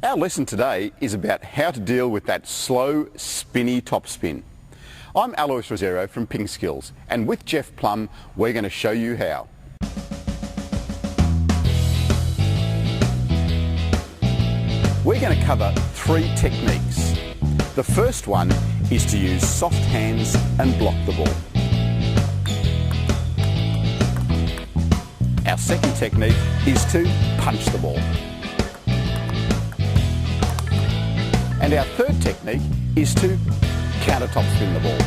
Our lesson today is about how to deal with that slow, spinny topspin. I'm Alois Rosero from Ping Skills, and with Jeff Plum, we're going to show you how. We're going to cover 3 techniques. The first one is to use soft hands and block the ball. Our second technique is to punch the ball. And our third technique is to counter topspin the ball.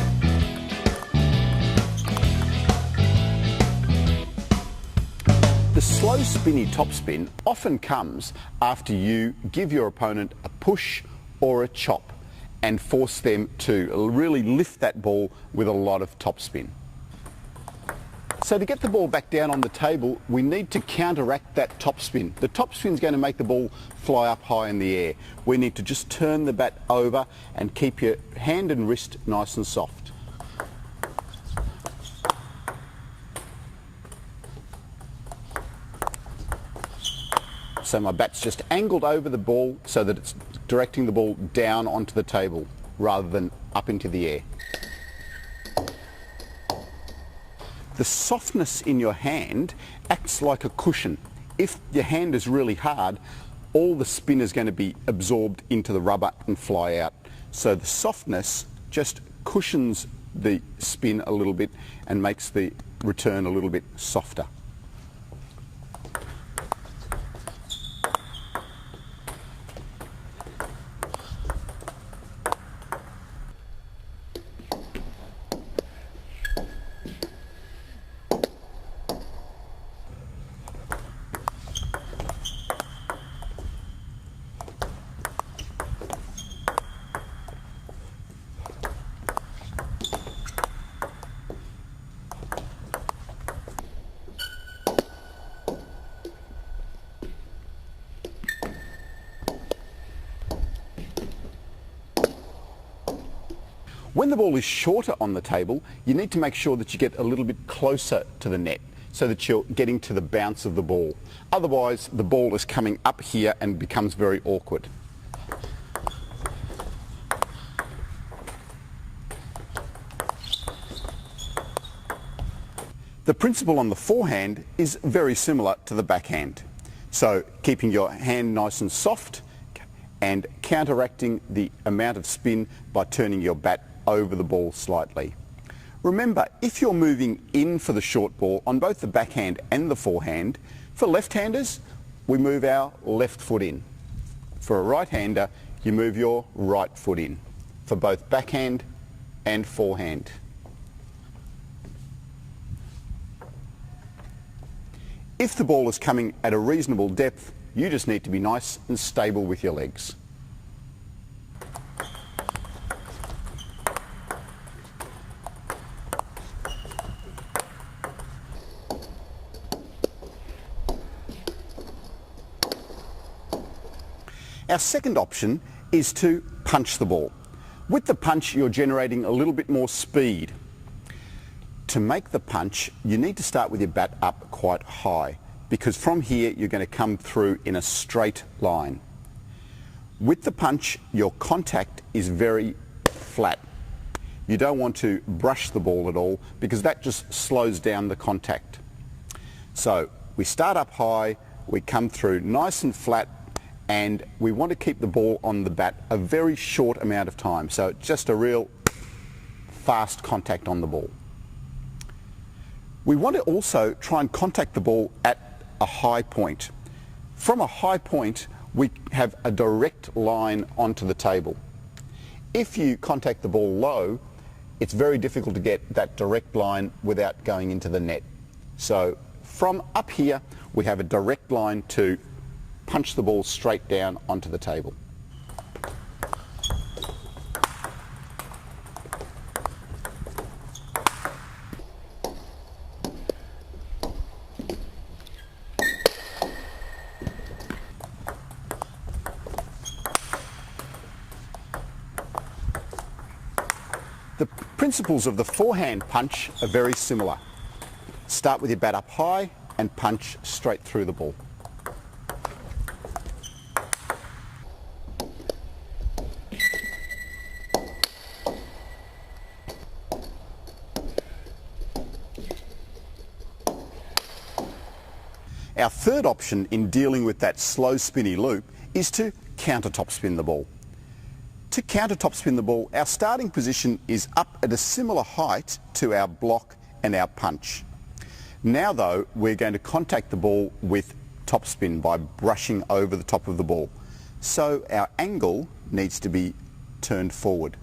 The slow spinny topspin often comes after you give your opponent a push or a chop and force them to really lift that ball with a lot of topspin. So to get the ball back down on the table, we need to counteract that topspin. The topspin is going to make the ball fly up high in the air. We need to just turn the bat over and keep your hand and wrist nice and soft. So my bat's just angled over the ball so that it's directing the ball down onto the table rather than up into the air. The softness in your hand acts like a cushion. If your hand is really hard, all the spin is going to be absorbed into the rubber and fly out. So the softness just cushions the spin a little bit and makes the return a little bit softer. When the ball is shorter on the table, you need to make sure that you get a little bit closer to the net so that you're getting to the bounce of the ball. Otherwise, the ball is coming up here and becomes very awkward. The principle on the forehand is very similar to the backhand. So keeping your hand nice and soft and counteracting the amount of spin by turning your bat over the ball slightly. Remember, if you're moving in for the short ball on both the backhand and the forehand, for left-handers, we move our left foot in. For a right-hander, you move your right foot in, for both backhand and forehand. If the ball is coming at a reasonable depth, you just need to be nice and stable with your legs. Our second option is to punch the ball. With the punch, you're generating a little bit more speed. To make the punch, you need to start with your bat up quite high, because from here you're going to come through in a straight line. With the punch, your contact is very flat. You don't want to brush the ball at all, because that just slows down the contact. So we start up high, we come through nice and flat, and we want to keep the ball on the bat a very short amount of time. So just a real fast contact on the ball. We want to also try and contact the ball at a high point. From a high point, we have a direct line onto the table. If you contact the ball low, it's very difficult to get that direct line without going into the net. So from up here, we have a direct line to punch the ball straight down onto the table. The principles of the forehand punch are very similar. Start with your bat up high and punch straight through the ball. Our third option in dealing with that slow spinny loop is to counter topspin the ball. To counter topspin the ball, our starting position is up at a similar height to our block and our punch. Now though, we're going to contact the ball with topspin by brushing over the top of the ball. So our angle needs to be turned forward.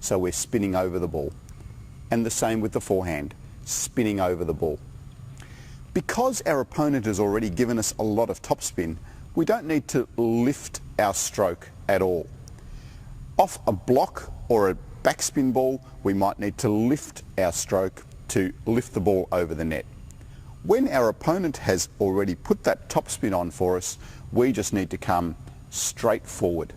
So we're spinning over the ball. And the same with the forehand, spinning over the ball. Because our opponent has already given us a lot of topspin, we don't need to lift our stroke at all. Off a block or a backspin ball, we might need to lift our stroke to lift the ball over the net. When our opponent has already put that topspin on for us, we just need to come straight forward.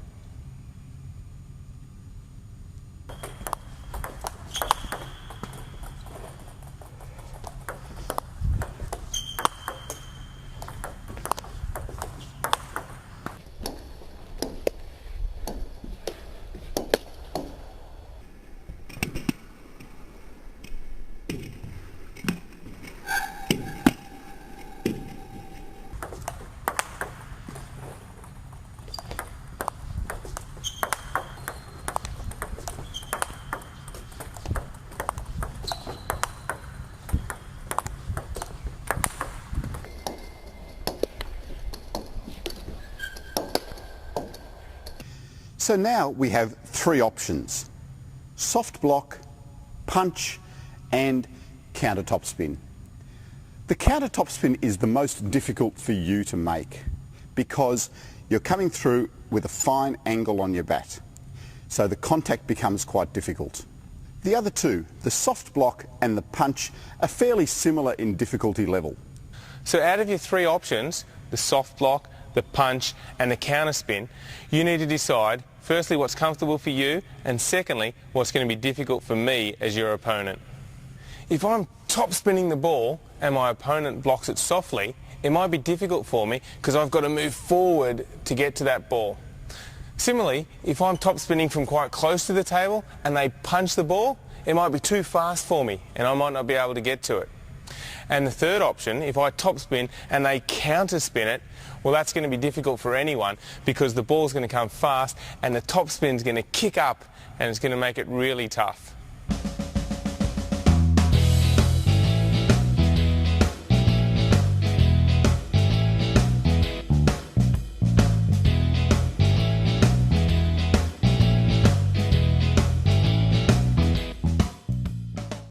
So now we have three options: soft block, punch and counter topspin. The counter topspin is the most difficult for you to make because you're coming through with a fine angle on your bat. So the contact becomes quite difficult. The other two, the soft block and the punch, are fairly similar in difficulty level. So out of your three options, the soft block, the punch and the counter spin, you need to decide firstly what's comfortable for you, and secondly what's going to be difficult for me as your opponent. If I'm top spinning the ball and my opponent blocks it softly, it might be difficult for me because I've got to move forward to get to that ball. Similarly, if I'm top spinning from quite close to the table and they punch the ball, it might be too fast for me and I might not be able to get to it. And the third option, if I top spin and they counter spin it, well, that's going to be difficult for anyone because the ball's going to come fast and the top spin's going to kick up and it's going to make it really tough.